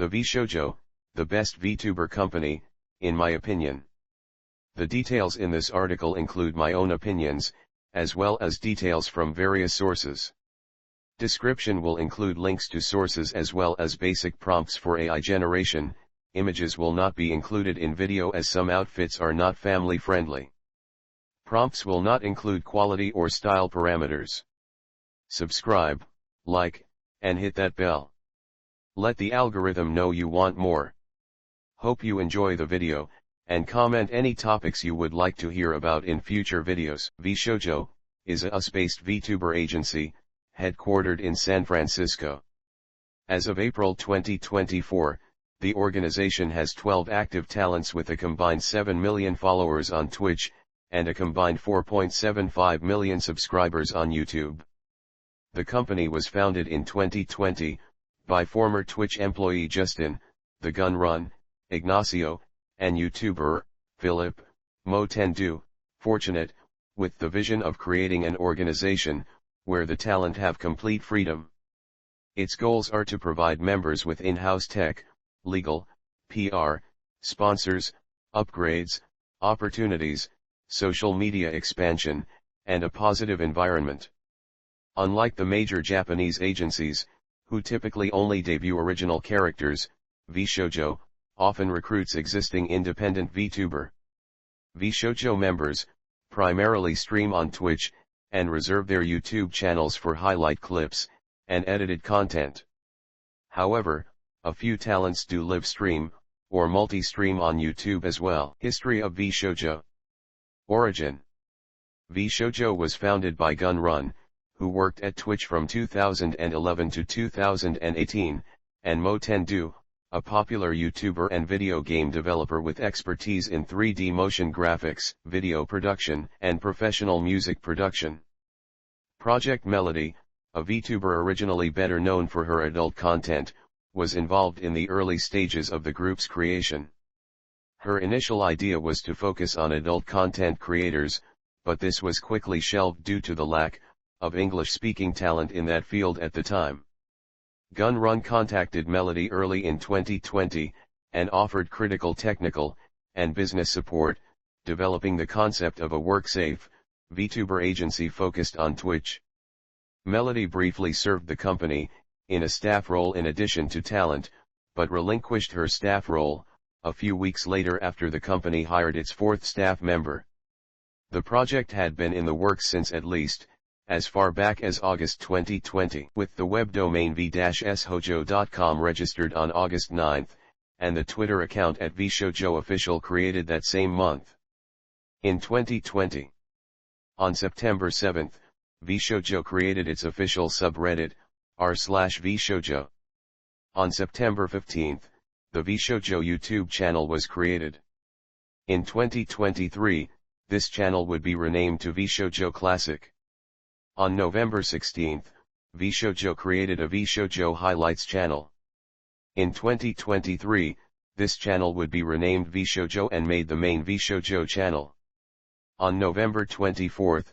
The Shojo, the best VTuber company, in my opinion. The details in this article include my own opinions, as well as details from various sources. Description will include links to sources as well as basic prompts for AI generation. Images will not be included in video as some outfits are not family friendly. Prompts will not include quality or style parameters. Subscribe, like, and hit that bell. Let the algorithm know you want more. Hope you enjoy the video, and comment any topics you would like to hear about in future videos. Shojo is a US-based VTuber agency, headquartered in San Francisco. As of April 2024, the organization has 12 active talents with a combined 7 million followers on Twitch, and a combined 4.75 million subscribers on YouTube. The company was founded in 2020, by former Twitch employee Justin, the Gun Run, Ignacio, and YouTuber, Philip, Motendu, Fortunate, with the vision of creating an organization, where the talent have complete freedom. Its goals are to provide members with in-house tech, legal, PR, sponsors, upgrades, opportunities, social media expansion, and a positive environment. Unlike the major Japanese agencies, who typically only debut original characters, Shojo often recruits existing independent VTuber. Shojo members primarily stream on Twitch, and reserve their YouTube channels for highlight clips, and edited content. However, a few talents do live stream, or multi-stream on YouTube as well. History of Shojo. Origin. Shojo was founded by Gun Run, who worked at Twitch from 2011 to 2018, and Motendu, a popular YouTuber and video game developer with expertise in 3D motion graphics, video production, and professional music production. Project Melody, a VTuber originally better known for her adult content, was involved in the early stages of the group's creation. Her initial idea was to focus on adult content creators, but this was quickly shelved due to the lack of English-speaking talent in that field at the time. Gun Run contacted Melody early in 2020, and offered critical technical and business support, developing the concept of a work-safe VTuber agency focused on Twitch. Melody briefly served the company in a staff role in addition to talent, but relinquished her staff role a few weeks later after the company hired its fourth staff member. The project had been in the works since at least as far back as August 2020, with the web domain v-shojo.com registered on August 9, and the Twitter account at Shojo Official created that same month. In 2020, on September 7, Shojo created its official subreddit, r/vshojo. On September 15, the Shojo YouTube channel was created. In 2023, this channel would be renamed to Shojo Classic. On November 16, Shojo created a Shojo Highlights channel. In 2023, this channel would be renamed Shojo and made the main Shojo channel. On November 24,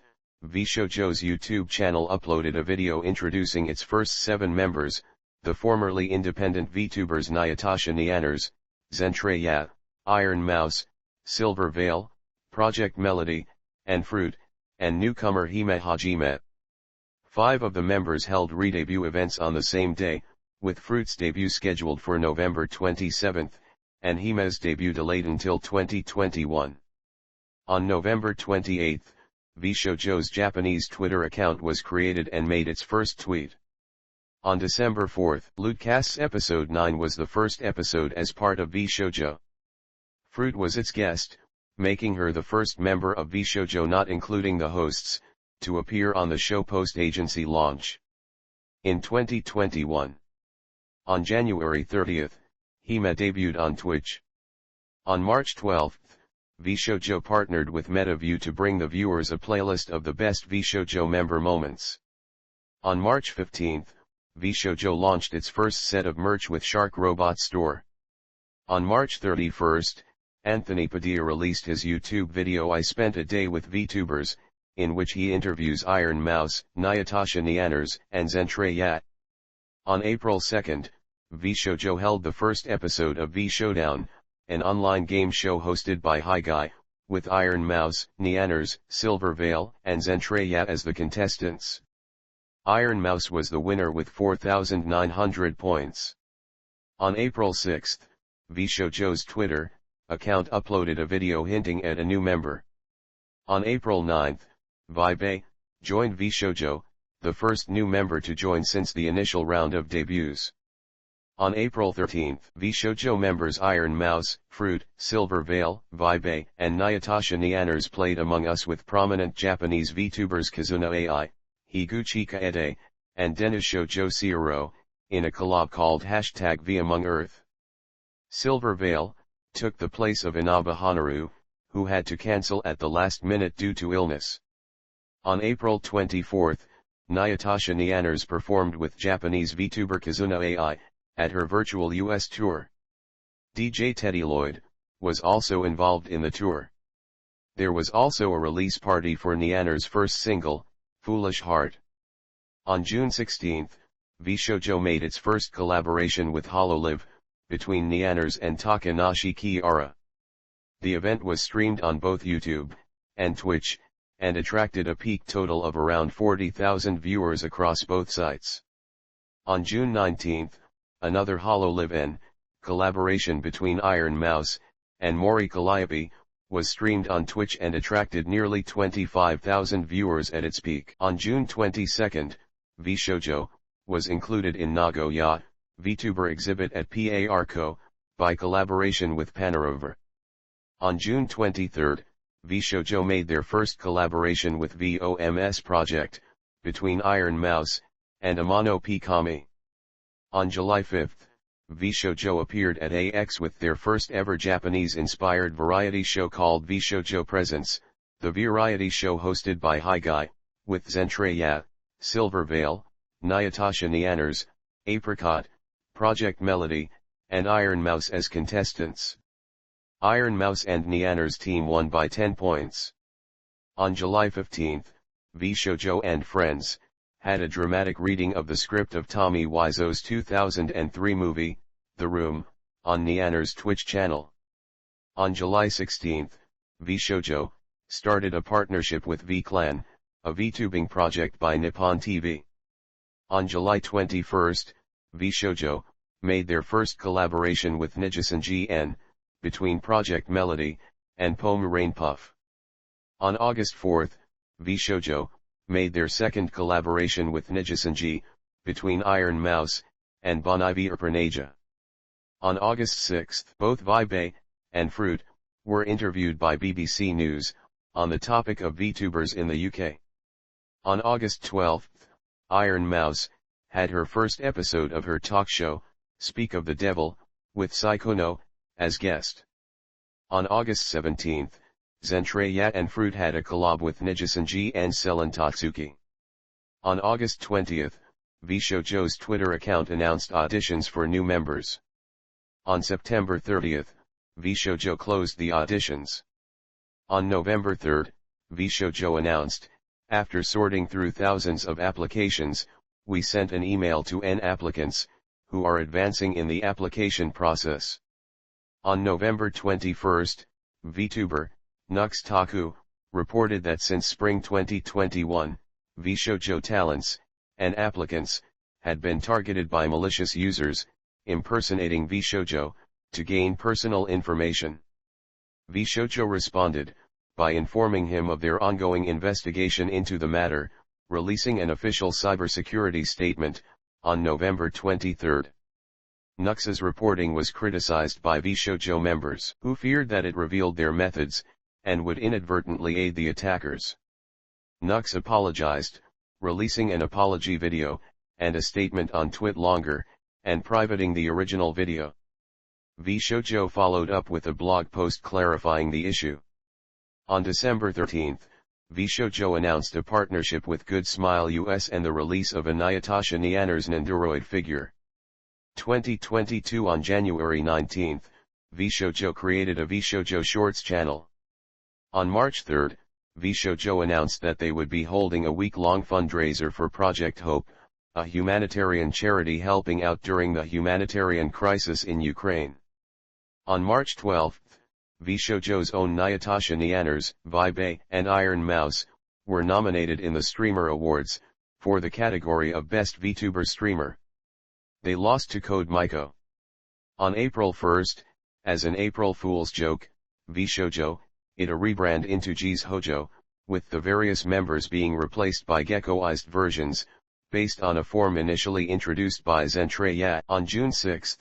Shojo's YouTube channel uploaded a video introducing its first 7 members, the formerly independent VTubers Nayatasha Nianners, Zentreya, Iron Mouse, Silver Veil, Project Melody, and Fruit, and newcomer Hime Hajime. 5 of the members held re-debut events on the same day, with Fruit's debut scheduled for November 27, and Hime's debut delayed until 2021. On November 28, Shojo's Japanese Twitter account was created and made its first tweet. On December 4, Lootcast's episode 9 was the first episode as part of Shojo. Fruit was its guest, making her the first member of Shojo not including the hosts, to appear on the show post-agency launch. In 2021. On January 30, Hime debuted on Twitch. On March 12, Shojo partnered with MetaView to bring the viewers a playlist of the best Shojo member moments. On March 15, Shojo launched its first set of merch with Shark Robot Store. On March 31, Anthony Padilla released his YouTube video I Spent a Day with VTubers, in which he interviews Iron Mouse, Nayatasha Nianners, and Zentreya. On April 2, Shojo held the first episode of V Showdown, an online game show hosted by Guy, with Iron Mouse, Neanners, Silver Veil, and Zentreya as the contestants. Iron Mouse was the winner with 4,900 points. On April 6, Shojo's Twitter account uploaded a video hinting at a new member. On April 9, Vibe joined Shojo, the first new member to join since the initial round of debuts. On April 13, Shojo members Iron Mouse, Fruit, Silver Veil, Vibe, and Nayatasha Neanners played Among Us with prominent Japanese VTubers Kazuna AI, Higuchi Kaede, and Dennis Shojo Seiro, in a collab called #V Among Earth. Silver Veil took the place of Inaba Hanaru, who had to cancel at the last minute due to illness. On April 24, Nayatasha Neanners performed with Japanese VTuber Kazuna AI, at her virtual US tour. DJ Teddy Lloyd was also involved in the tour. There was also a release party for Neanners' first single, Foolish Heart. On June 16, Shojo made its first collaboration with HoloLive, between Neanners and Takanashi Kiara. The event was streamed on both YouTube and Twitch, and attracted a peak total of around 40,000 viewers across both sites. On June 19, another HoloLive N collaboration between Iron Mouse and Mori Calliope was streamed on Twitch and attracted nearly 25,000 viewers at its peak. On June 22, Shojo was included in Nagoya VTuber exhibit at PARCO, by collaboration with Panarover. On June 23, Shojo made their first collaboration with VOMS project, between Iron Mouse and Amano P. Kami. On July 5, Shojo appeared at AX with their first ever Japanese-inspired variety show called Shojo Presents, the variety show hosted by Guy, with Zentreya, Silver Veil, Nayatasha Neanners, Apricot, Project Melody, and Iron Mouse as contestants. Iron Mouse and Neanners team won by 10 points. On July 15, Shojo and Friends had a dramatic reading of the script of Tommy Wiseau's 2003 movie, The Room, on Neanners' Twitch channel. On July 16, Shojo started a partnership with V-Clan, a VTubing project by Nippon TV. On July 21, Shojo made their first collaboration with Nijisan GN, between Project Melody and Pomerain Puff. On August 4, Shojo made their second collaboration with Nijisan G, between Iron Mouse and Bon Ivy Erpanaja. On August 6, both Vibe and Fruit were interviewed by BBC News on the topic of VTubers in the UK. On August 12, Iron Mouse had her first episode of her talk show, Speak of the Devil, with Saikono as guest. On August 17, Zentreya and Fruit had a collab with Nijisan G and Selen Tatsuki. On August 20, Shojo's Twitter account announced auditions for new members. On September 30, Shojo closed the auditions. On November 3, Shojo announced, after sorting through thousands of applications, we sent an email to N applicants, who are advancing in the application process. On November 21, VTuber, Nux Taku, reported that since spring 2021, Shojo talents and applicants had been targeted by malicious users, impersonating Shojo, to gain personal information. Shojo responded, by informing him of their ongoing investigation into the matter, releasing an official cybersecurity statement, on November 23. Nux's reporting was criticized by Shojo members, who feared that it revealed their methods, and would inadvertently aid the attackers. Nux apologized, releasing an apology video, and a statement on Longer, and privating the original video. Shojo followed up with a blog post clarifying the issue. On December 13, Shojo announced a partnership with Good Smile US and the release of a Nayatasha Neanners Nendoroid figure. 2022. On January 19, Shojo created a Shojo Shorts channel. On March 3, Shojo announced that they would be holding a week-long fundraiser for Project Hope, a humanitarian charity helping out during the humanitarian crisis in Ukraine. On March 12, Shojo's own Natasha Nianners, Vibe, and Iron Mouse were nominated in the Streamer Awards for the category of Best VTuber Streamer. They lost to Code Maiko. On April 1, as an April Fool's joke, Shojo did a rebrand into Shojo, with the various members being replaced by geckoized versions, based on a form initially introduced by Zentreya. On June 6,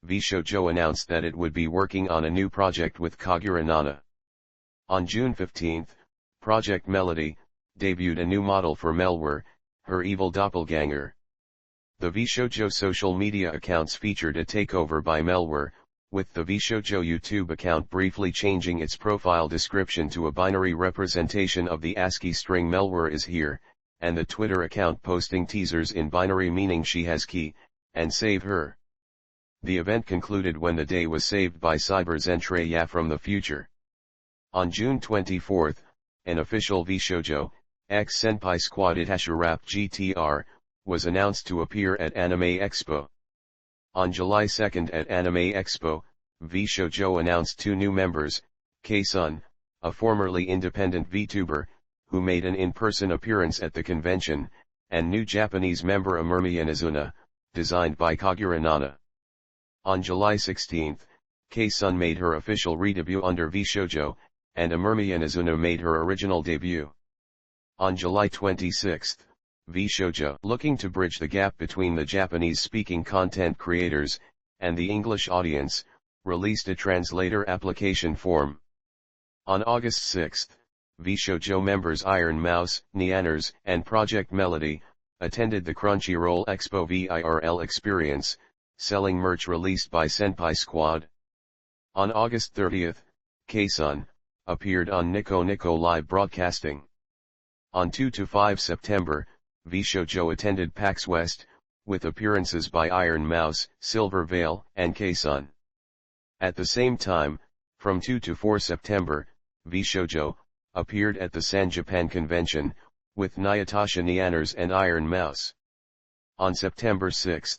Shojo announced that it would be working on a new project with Kagura Nana. On June 15, Project Melody debuted a new model for Melwar, her evil doppelganger. The Shojo social media accounts featured a takeover by Melwar, with the Shojo YouTube account briefly changing its profile description to a binary representation of the ASCII string Melwar is here, and the Twitter account posting teasers in binary meaning she has key, and save her. The event concluded when the day was saved by Cyber Zentreya from the future. On June 24, an official Shojo X Senpai Squad Itashirap GTR was announced to appear at Anime Expo. On July 2 at Anime Expo, Shojo announced two new members, K-Sun, a formerly independent VTuber, who made an in-person appearance at the convention, and new Japanese member Amurmi Inazuna, designed by Kagura Nana. On July 16, K-Sun made her official re-debut under Shojo, and Amurmi Inazuna made her original debut. On July 26, Shojo, looking to bridge the gap between the Japanese-speaking content creators and the English audience, released a translator application form. On August 6, Shojo members Iron Mouse, Nianners, and Project Melody attended the Crunchyroll Expo VIRL experience, selling merch released by Senpai Squad. On August 30, K-Sun appeared on Nico Nico Live Broadcasting. On 2–5 September, Shojo attended PAX West, with appearances by Iron Mouse, Silver Veil, and K-Sun. At the same time, from 2–4 September, Shojo appeared at the San Japan Convention, with Natasha Nianners and Iron Mouse. On September 6,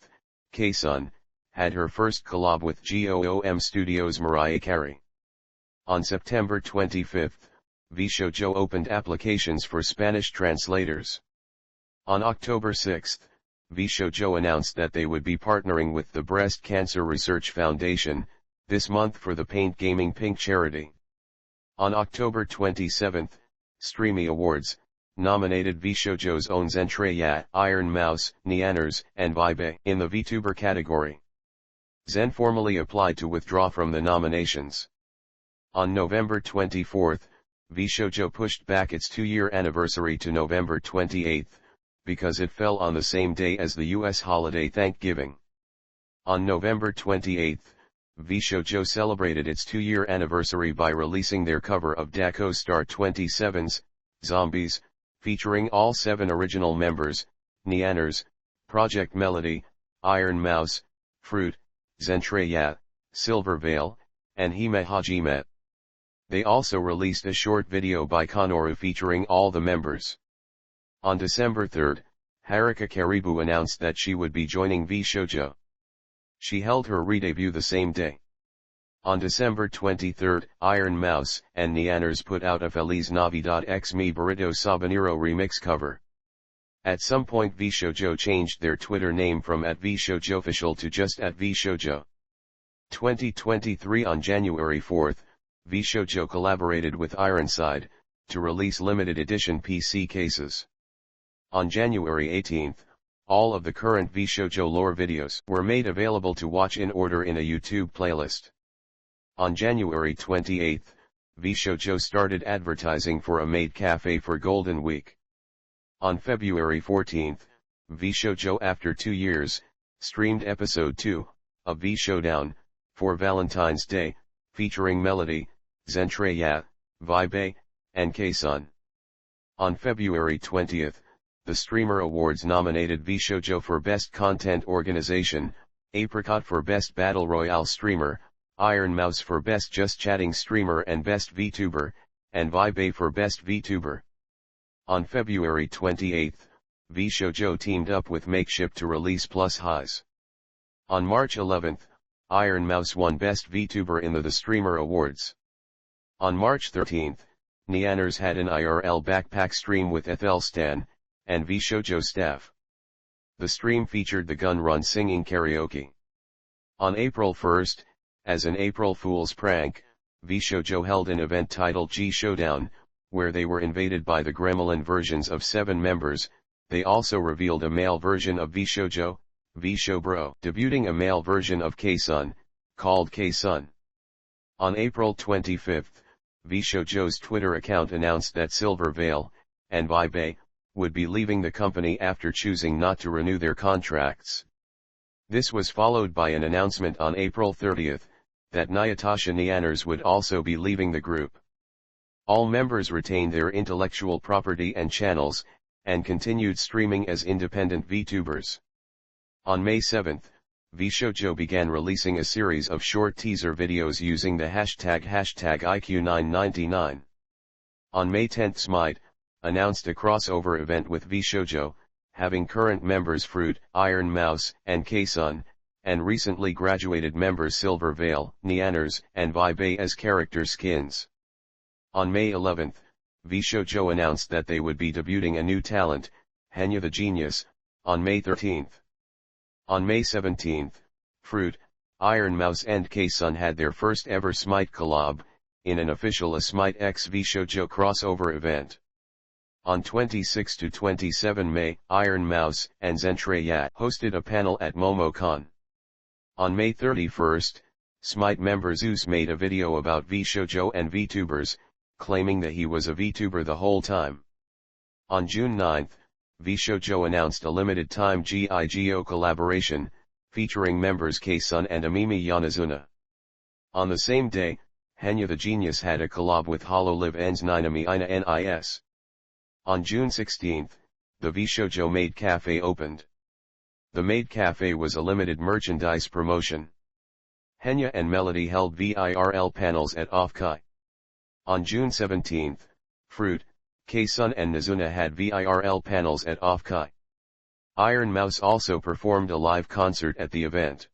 K-Sun had her first collab with GOOM Studios' Mariah Carey. On September 25, Shojo opened applications for Spanish translators. On October 6, Shojo announced that they would be partnering with the Breast Cancer Research Foundation this month for the Paint Gaming Pink charity. On October 27, Streamy Awards nominated Shojo's own Zentreya, Iron Mouse, Nianners, and Vibe in the VTuber category. Zen formally applied to withdraw from the nominations. On November 24, Shojo pushed back its 2-year anniversary to November 28, because it fell on the same day as the U.S. holiday Thanksgiving. On November 28, Shojo celebrated its 2-year anniversary by releasing their cover of Dako Star 27's Zombies, featuring all 7 original members, Nianners, Project Melody, Iron Mouse, Fruit, Zentreya, Silver Veil, and Hime Hajime. They also released a short video by Konoru featuring all the members. On December 3, Haruka Karibu announced that she would be joining Shojo. She held her re-debut the same day. On December 23, Iron Mouse and Nianners put out a Feliz Navidad X Mi Burrito Sabanero remix cover. At some point Shojo changed their Twitter name from @VShojoOfficial to just @VShojo. 2023 On January 4, Shojo collaborated with Ironside to release limited edition PC cases. On January 18, all of the current Shojo lore videos were made available to watch in order in a YouTube playlist. On January 28, Shojo started advertising for a maid cafe for Golden Week. On February 14, Shojo, after 2 years, streamed episode 2 of Showdown for Valentine's Day, featuring Melody, Zentreya, Vibe, and K-Sun. On February 20, the Streamer Awards nominated Shojo for Best Content Organization, Apricot for Best Battle Royale Streamer, Iron Mouse for Best Just Chatting Streamer and Best VTuber, and Vibe for Best VTuber. On February 28, Shojo teamed up with Makeshift to release Plus Highs. On March 11, Iron Mouse won Best VTuber in the Streamer Awards. On March 13, Neanners had an IRL backpack stream with Ethelstan and Shojo staff. The stream featured the Gun Run singing karaoke. On April 1, as an April Fool's prank, Shojo held an event titled G Showdown, where they were invaded by the Gremlin versions of 7 members. They also revealed a male version of Shojo, Showbro, debuting a male version of K-Sun, called K-Sun. On April 25, Shojo's Twitter account announced that Silver Veil and Bye would be leaving the company after choosing not to renew their contracts. This was followed by an announcement on April 30 that Natasha Neanners would also be leaving the group. All members retained their intellectual property and channels, and continued streaming as independent VTubers. On May 7, Shojo began releasing a series of short teaser videos using the hashtag IQ999. On May 10, Smite announced a crossover event with Shojo, having current members Fruit, Iron Mouse, and K-Sun, and recently graduated members Silver Veil, Neanners, and Bye as character skins. On May 11, Shojo announced that they would be debuting a new talent, Henya the Genius, on May 13. On May 17, Fruit, Iron Mouse and K-Sun had their first ever Smite collab, in an official A Smite x Shojo crossover event. On 26 to 27 May, Iron Mouse and Zentrayat hosted a panel at MomoCon. On May 31, Smite member Zeus made a video about Shojo and VTubers, claiming that he was a VTuber the whole time. On June 9, Shojo announced a limited-time GIGO collaboration, featuring members K-Sun and Amimi Yanazuna. On the same day, Henya the Genius had a collab with HoloLive Ens Ninami Ina NIS. On June 16, the Shojo Maid Cafe opened. The Maid Cafe was a limited merchandise promotion. Henya and Melody held VIRL panels at Offkai. On June 17, Fruit, K-Sun and Nazuna had VIRL panels at Offkai. Iron Mouse also performed a live concert at the event.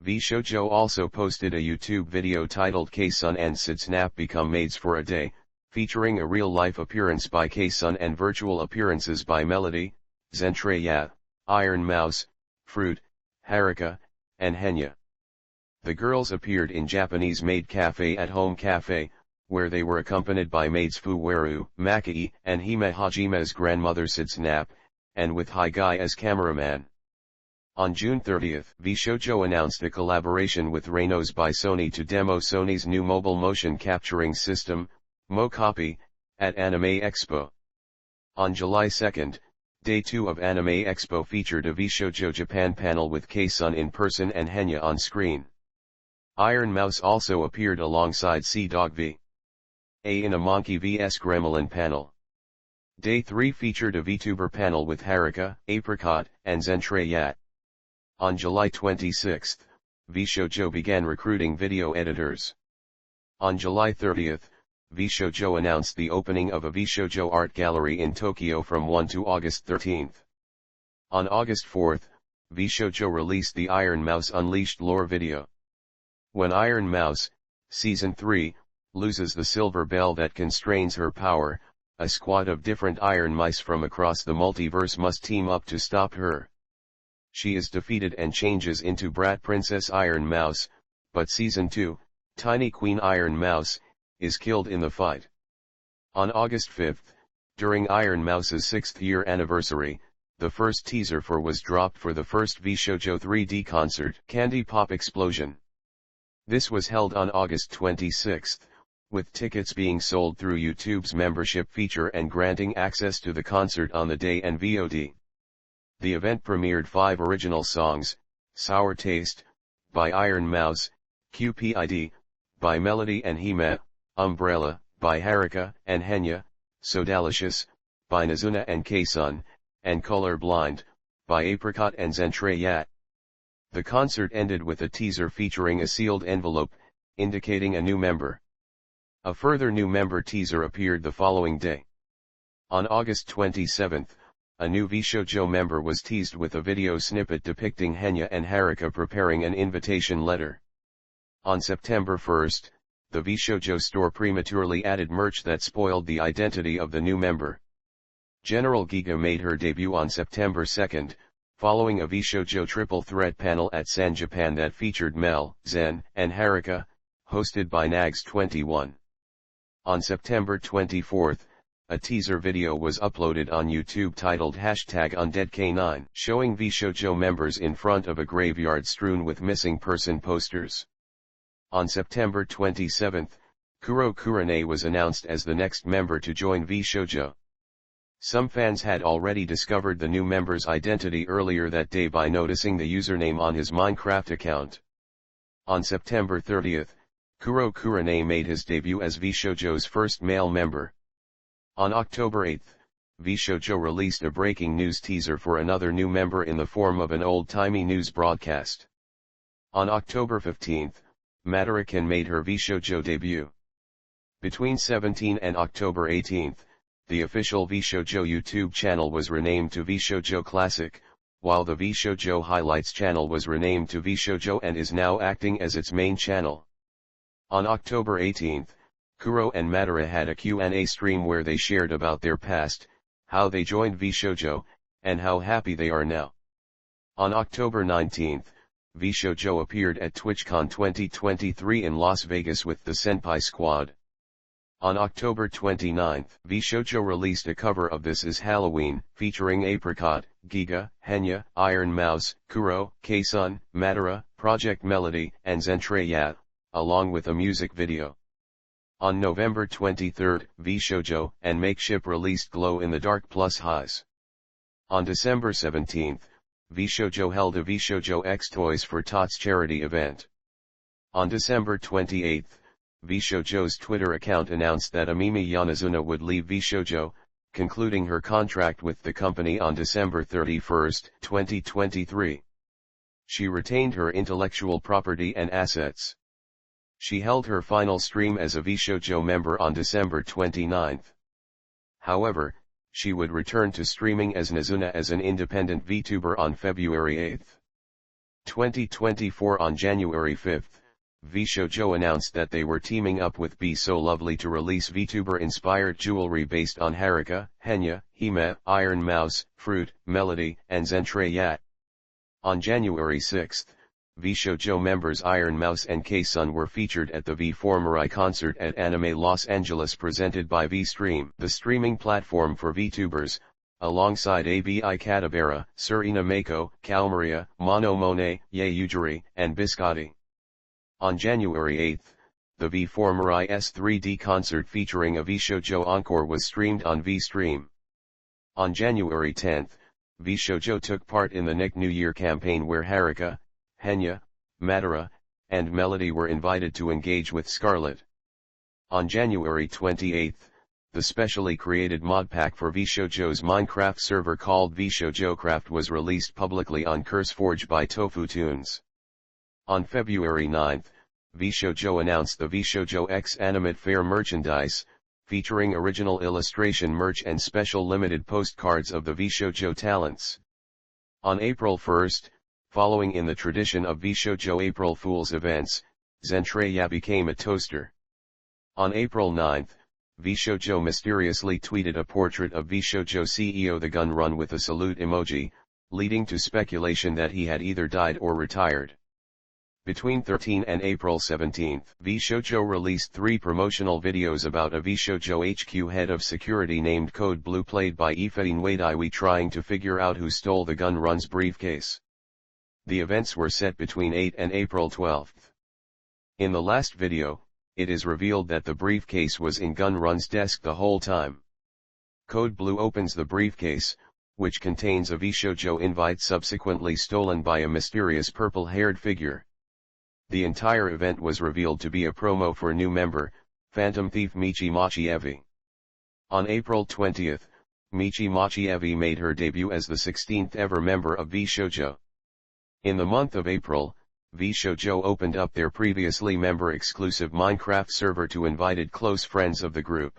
Shojo also posted a YouTube video titled K-Sun and Sid Snap Become Maids for a Day, featuring a real-life appearance by K-Sun and virtual appearances by Melody, Zentrayat, Iron Mouse, Fruit, Haruka, and Henya. The girls appeared in Japanese Maid Cafe at Home Cafe, where they were accompanied by maids Fuweru, Makai, and Hime Hajime's grandmother Sid Snap, and with Higai as cameraman. On June 30, Shojo announced a collaboration with Reynos by Sony to demo Sony's new mobile motion capturing system, MoCopy, at Anime Expo. On July 2, Day 2 of Anime Expo featured a Shojo Japan panel with K-Sun in person and Henya on screen. Iron Mouse also appeared alongside Dog V in a Monkey vs Gremlin panel. Day 3 featured a VTuber panel with Haruka, Apricot, and Zentrayat. On July 26, Shojo began recruiting video editors. On July 30, Shojo announced the opening of a Shojo art gallery in Tokyo from 1 to August 13. On August 4, Shojo released the Iron Mouse Unleashed lore video. When Iron Mouse, Season 3, loses the silver bell that constrains her power, a squad of different Iron Mice from across the multiverse must team up to stop her. She is defeated and changes into Brat Princess Iron Mouse, but Season 2, Tiny Queen Iron Mouse, is killed in the fight. On August 5, during Iron Mouse's 6th year anniversary, the first teaser was dropped for the first Shojo 3D concert, Candy Pop Explosion. This was held on August 26, with tickets being sold through YouTube's membership feature and granting access to the concert on the day and VOD. The event premiered 5 original songs: Sour Taste, by Iron Mouse, QPID, by Melody and Hime, Umbrella, by Haruka and Henya, So Delicious, by Nazuna and K-Sun, and Color Blind, by Apricot and Zentrayat. The concert ended with a teaser featuring a sealed envelope, indicating a new member. A further new member teaser appeared the following day. On August 27, a new V-Shojo member was teased with a video snippet depicting Henya and Haruka preparing an invitation letter. On September 1, the V-Shojo store prematurely added merch that spoiled the identity of the new member. General Giga made her debut on September 2, following a V-Shojo triple threat panel at San Japan that featured Mel, Zen, and Haruka, hosted by Nags21. On September 24, a teaser video was uploaded on YouTube titled #UndeadK9, showing V-Shojo members in front of a graveyard strewn with missing person posters. On September 27, Kuro Kurane was announced as the next member to join V-Shojo. Some fans had already discovered the new member's identity earlier that day by noticing the username on his Minecraft account. On September 30, Kuro Kurane made his debut as V-Shojo's first male member. On October 8, V-Shojo released a breaking news teaser for another new member in the form of an old-timey news broadcast. On October 15, Madara made her V-Shojo debut. Between 17 and October 18, the official V-Shojo YouTube channel was renamed to V-Shojo Classic, while the V-Shojo Highlights channel was renamed to V-Shojo and is now acting as its main channel. On October 18, Kuro and Madara had a Q&A stream where they shared about their past, how they joined V-Shojo, and how happy they are now. On October 19, V-Shojo appeared at TwitchCon 2023 in Las Vegas with the Senpai Squad. On October 29, V-Shojo released a cover of This Is Halloween, featuring Apricot, Giga, Henya, Iron Mouse, Kuro, K-Sun, Madara, Project Melody, and Zentreya, along with a music video. On November 23, V-Shojo and Makeship released Glow in the Dark Plus Highs. On December 17, V-Shojo held a V-Shojo X Toys for Tots charity event. On December 28, V-Shojo's Twitter account announced that Amimi Yanazuna would leave V-Shojo, concluding her contract with the company on December 31, 2023. She retained her intellectual property and assets. She held her final stream as a V-Shojo member on December 29. However, she would return to streaming as Nazuna as an independent VTuber on February 8, 2024. On January 5, V-Shojo announced that they were teaming up with Be So Lovely to release VTuber-inspired jewelry based on Haruka, Henya, Hime, Iron Mouse, Fruit, Melody, and Zentreya. On January 6, V-Shojo members Iron Mouse and K-Sun were featured at the V-Formerai concert at Anime Los Angeles presented by V-Stream, the streaming platform for VTubers, alongside Abi Katabera, Serena Mako, Calmaria, Mono Monet, Ye Ujiri, and Biscotti. On January 8, the V-Formerai S3D concert featuring a V-Shojo encore was streamed on V-Stream. On January 10, V-Shojo took part in the Nick New Year campaign where Haruka, Henya, Madara, and Melody were invited to engage with Scarlet. On January 28, the specially created mod pack for V-Shojo's Minecraft server called V-Shojocraft was released publicly on CurseForge by Tofu Tunes. On February 9, V-Shojo announced the V-Shojo X Animate Fair merchandise, featuring original illustration merch and special limited postcards of the V-Shojo talents. On April 1, following in the tradition of V-Shojo April Fool's events, Zentreya became a toaster. On April 9, V-Shojo mysteriously tweeted a portrait of V-Shojo CEO The Gun Run with a salute emoji, leading to speculation that he had either died or retired. Between 13 and April 17, V-Shojo released 3 promotional videos about a V-Shojo HQ head of security named Code Blue played by Ifein Wadaiwi trying to figure out who stole the Gun Run's briefcase. The events were set between 8 and April 12. In the last video, it is revealed that the briefcase was in Gun Run's desk the whole time. Code Blue opens the briefcase, which contains a V-Shojo invite subsequently stolen by a mysterious purple-haired figure. The entire event was revealed to be a promo for new member, Phantom Thief Michi Machievi. On April 20, Michi Machievi made her debut as the 16th ever member of V-Shojo. In the month of April, V-Shojo opened up their previously member-exclusive Minecraft server to invited close friends of the group.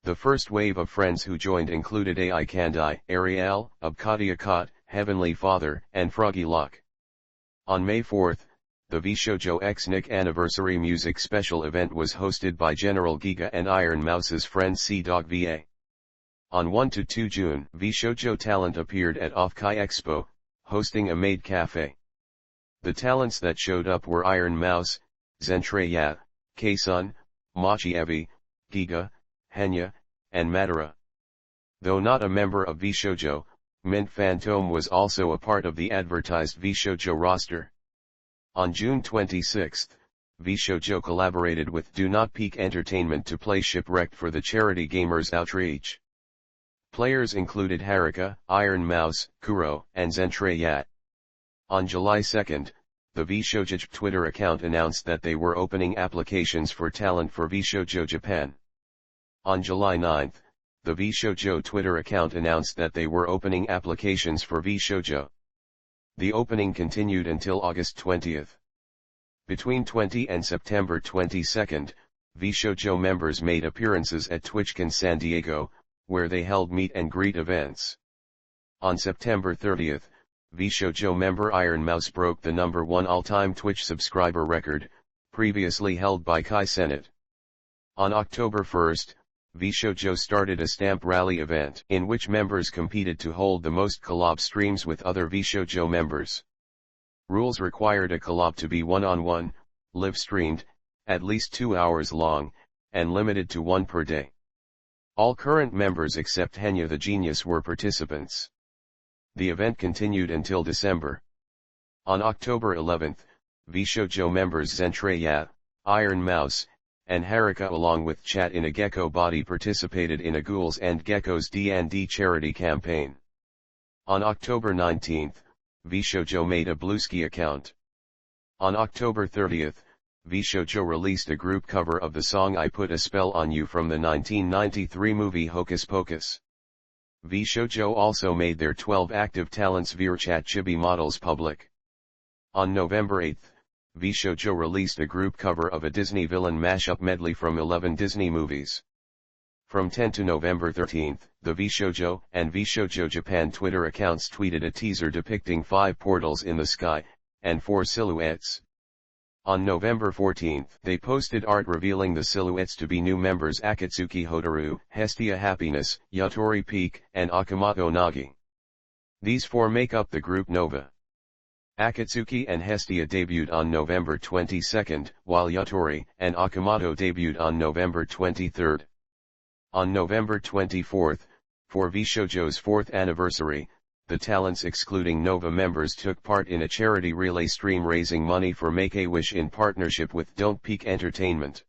The first wave of friends who joined included AI Kandai, Ariel, Abkadia Kot, Heavenly Father, and Froggy Lock. On May 4, the V-Shojo X Nick Anniversary Music Special event was hosted by General Giga and Iron Mouse's friend C-Dog VA. On 1–2 June, V-Shojo talent appeared at Off-Kai Expo, hosting a maid cafe. The talents that showed up were Iron Mouse, Zentraya, K-Sun, Machi Evi, Giga, Henya, and Madara. Though not a member of V-Shojo, Mint Phantom was also a part of the advertised V-Shojo roster. On June 26, V-Shojo collaborated with Do Not Peak Entertainment to play Shipwrecked for the charity Gamers Outreach. Players included Haruka, Iron Mouse, Kuro, and Zentraya. On July 2, the V-Shojo Twitter account announced that they were opening applications for talent for V-Shojo Japan. On July 9, the V-Shojo Twitter account announced that they were opening applications for V-Shojo. The opening continued until August 20. Between 20 and September 22, V-Shojo members made appearances at TwitchCon San Diego, where they held meet and greet events. On September 30, V-Shojo member Iron Mouse broke the #1 all-time Twitch subscriber record, previously held by Kai Cenat. On October 1, V-Shojo started a stamp rally event in which members competed to hold the most collab streams with other V-Shojo members. Rules required a collab to be one-on-one, live-streamed, at least 2 hours long, and limited to 1 per day. All current members except Henya the Genius were participants. The event continued until December. On October 11, V-Shojo members Zentraya, Iron Mouse, and Haruka along with Chat in a Gecko Body participated in a Ghouls and Geckos D&D charity campaign. On October 19, V-Shojo made a Bluesky account. On October 30, V-Shojo released a group cover of the song I Put a Spell on You from the 1993 movie Hocus Pocus. V-Shojo also made their 12 active talents VRChat Chibi models public. On November 8, V-Shojo released a group cover of a Disney villain mashup medley from 11 Disney movies. From 10 to November 13, the V-Shojo and V-Shojo Japan Twitter accounts tweeted a teaser depicting 5 portals in the sky, and 4 silhouettes. On November 14, they posted art revealing the silhouettes to be new members Akatsuki Hotaru, Hestia Happiness, Yatori Peak, and Akamoto Nagi. These 4 make up the group Nova. Akatsuki and Hestia debuted on November 22, while Yatori and Akamoto debuted on November 23. On November 24, for V-Shojo's 4th anniversary, the talents excluding Nova members took part in a charity relay stream raising money for Make-A-Wish in partnership with Don't Peak Entertainment.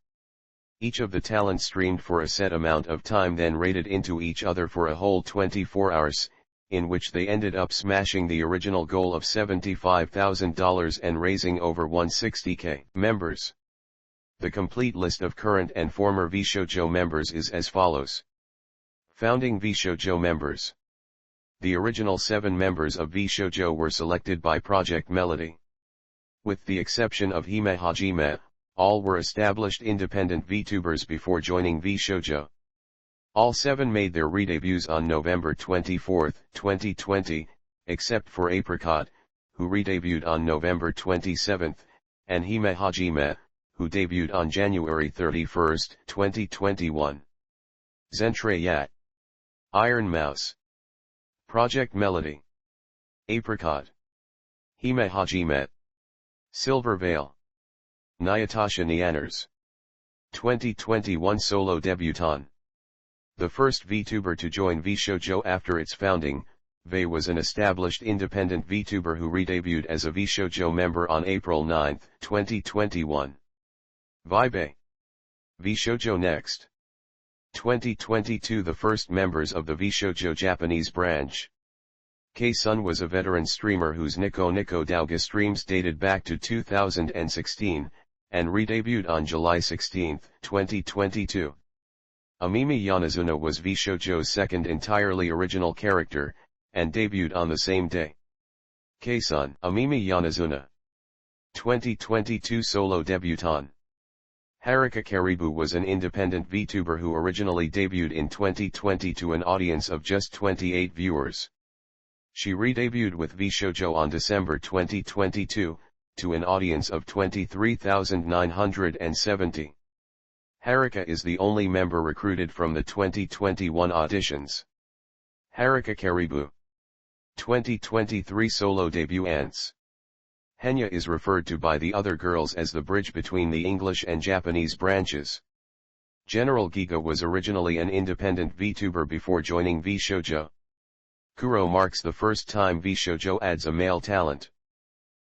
Each of the talents streamed for a set amount of time then raided into each other for a whole 24 hours, in which they ended up smashing the original goal of $75,000 and raising over $160K. Members. The complete list of current and former V-Shojo members is as follows. Founding V-Shojo members. The original 7 members of V-Shojo were selected by Project Melody. With the exception of Hime Hajime, all were established independent VTubers before joining V-Shojo. All 7 made their re-debuts on November 24, 2020, except for Apricot, who re-debuted on November 27, and Hime Hajime, who debuted on January 31, 2021. Zentraya, Iron Mouse, Project Melody, Apricot, Hime Hajime, Silver Veil, Nayatasha Nianners. 2021 solo debutant. The first VTuber to join V-Shojo after its founding, Vei was an established independent VTuber who re-debuted as a V-Shojo member on April 9, 2021. Vibe. V-Shojo Next. 2022 The first members of the V-Shojo Japanese branch. K-Sun was a veteran streamer whose Nico Nico Douga streams dated back to 2016, and re-debuted on July 16, 2022. Amimi Yanazuna was V-Shojo's second entirely original character, and debuted on the same day. K-Sun, Amimi Yanazuna. 2022 solo debutant. Haruka Karibu was an independent VTuber who originally debuted in 2020 to an audience of just 28 viewers. She re-debuted with V-Shojo on December 2022, to an audience of 23,970. Haruka is the only member recruited from the 2021 auditions. Haruka Karibu 2023 solo debut ants. Henya is referred to by the other girls as the bridge between the English and Japanese branches. General Giga was originally an independent VTuber before joining V-Shojo. Kuro marks the first time V-Shojo adds a male talent.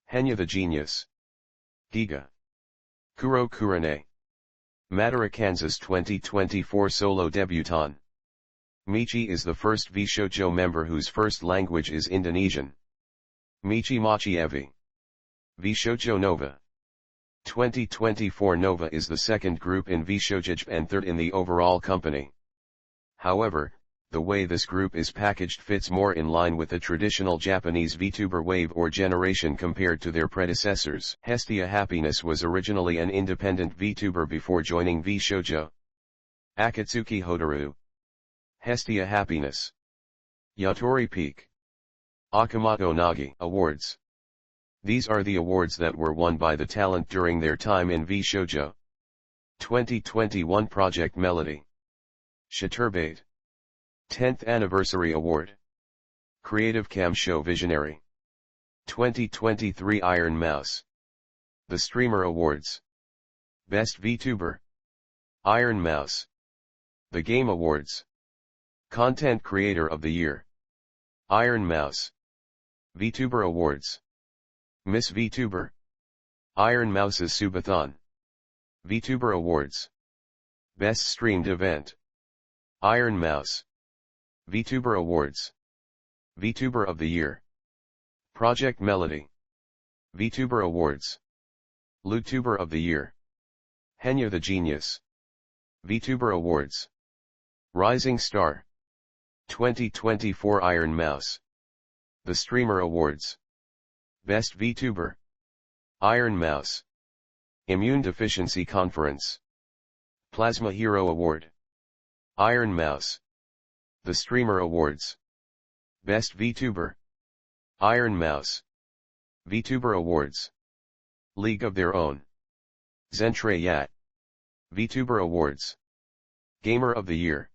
Henya the genius. Giga. Kuro Kurane. Madara Kansas 2024 solo debutant. Michi is the first V-Shojo member whose first language is Indonesian. Michi Machi Evi. V-Shojo Nova. 2024 Nova is the second group in V-Shojo and third in the overall company. However, the way this group is packaged fits more in line with the traditional Japanese VTuber wave or generation compared to their predecessors. Hestia Happiness was originally an independent VTuber before joining V-Shojo. Akatsuki Hotaru. Hestia Happiness. Yatori Peak. Akamoto Nagi Awards. These are the awards that were won by the talent during their time in V-Shojo. 2021 Project Melody. Shaturbate. 10th Anniversary Award. Creative Cam Show Visionary. 2023 Iron Mouse. The Streamer Awards. Best VTuber. Iron Mouse. The Game Awards. Content Creator of the Year. Iron Mouse. VTuber Awards. Miss VTuber. Iron Mouse's Subathon. VTuber Awards. Best Streamed Event. Iron Mouse. VTuber Awards. VTuber of the Year. Project Melody. VTuber Awards. LootTuber of the Year. Henya the Genius. VTuber Awards. Rising Star. 2024 Iron Mouse. The Streamer Awards. Best VTuber. Iron Mouse. Immune Deficiency Conference. Plasma Hero Award. Iron Mouse. The Streamer Awards. Best VTuber. Iron Mouse. VTuber Awards. League of Their Own. Zentre Yat. VTuber Awards. Gamer of the Year.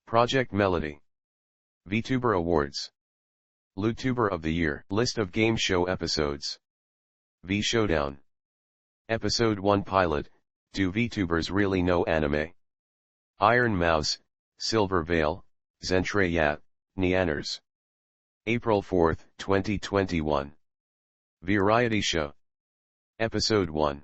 Project Melody. VTuber Awards. LootTuber of the Year. List of game show episodes. V Showdown. Episode 1 Pilot, Do VTubers Really Know Anime? Iron Mouse, Silver Veil, Zentre Yat, Neanners. April 4, 2021. Variety Show. Episode 1.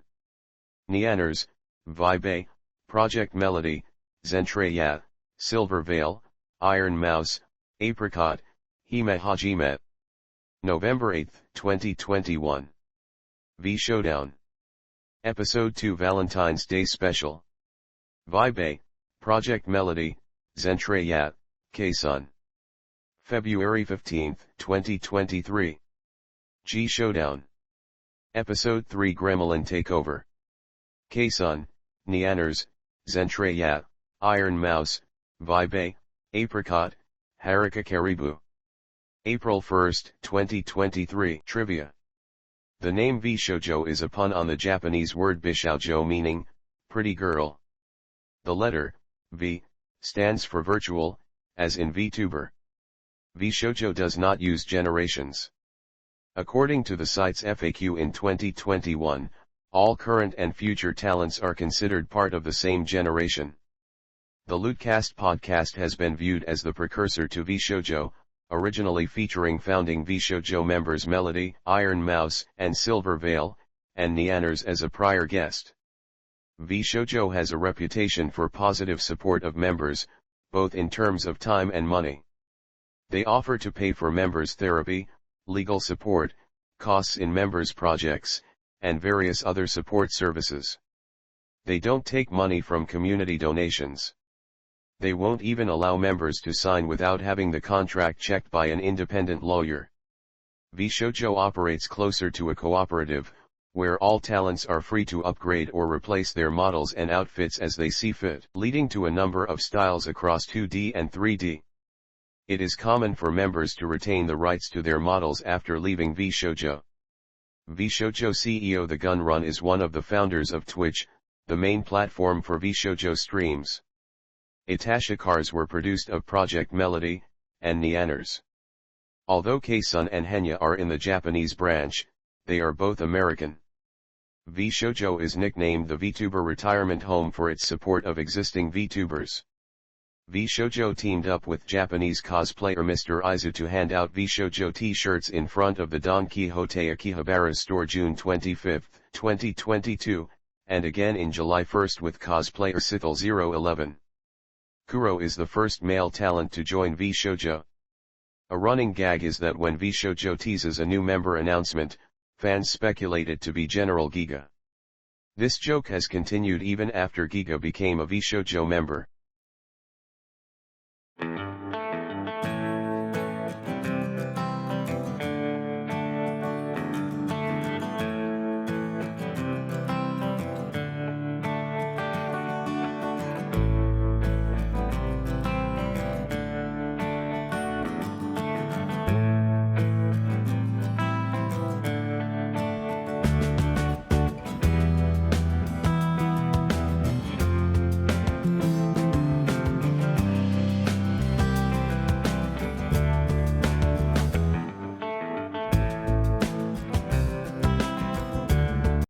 Neanners, Vibe, Project Melody, Zentre Yat, Silver Veil, Iron Mouse, Apricot, Hime Hajimet. November 8, 2021. V Showdown. Episode 2 Valentine's Day Special. Vibe, Project Melody, Zentre Yat, K-Sun. February 15, 2023. G Showdown. Episode 3 Gremlin Takeover. K-Sun, Neanners, Zentre Yat, Iron Mouse, Vibe, Apricot, Haruka Karibu. April 1, 2023. Trivia. The name V-Shojo is a pun on the Japanese word bishoujo meaning, pretty girl. The letter, V, stands for virtual, as in VTuber. V-Shojo does not use generations. According to the site's FAQ in 2021, all current and future talents are considered part of the same generation. The Lootcast podcast has been viewed as the precursor to V-Shojo, originally featuring founding V-Shojo members Melody, Iron Mouse, and Silver Veil, and Neanners as a prior guest. V-Shojo has a reputation for positive support of members, both in terms of time and money. They offer to pay for members' therapy, legal support, costs in members' projects, and various other support services. They don't take money from community donations. They won't even allow members to sign without having the contract checked by an independent lawyer. V-Shojo operates closer to a cooperative, where all talents are free to upgrade or replace their models and outfits as they see fit, leading to a number of styles across 2D and 3D. It is common for members to retain the rights to their models after leaving Shojo. Shojo CEO The Gun Run is one of the founders of Twitch, the main platform for Shojo streams. Atasha cars were produced of Project Melody, and Neanners. Although K-Sun and Henya are in the Japanese branch, they are both American. Shojo is nicknamed the VTuber retirement home for its support of existing VTubers. Shojo teamed up with Japanese cosplayer Mr. Izu to hand out Shojo t-shirts in front of the Don Quixote Akihabara store June 25, 2022, and again in July 1 with cosplayer Sithal011. Kuro is the first male talent to join Shojo. A running gag is that when Shojo teases a new member announcement, fans speculate it to be General Giga. This joke has continued even after Giga became a Shojo member.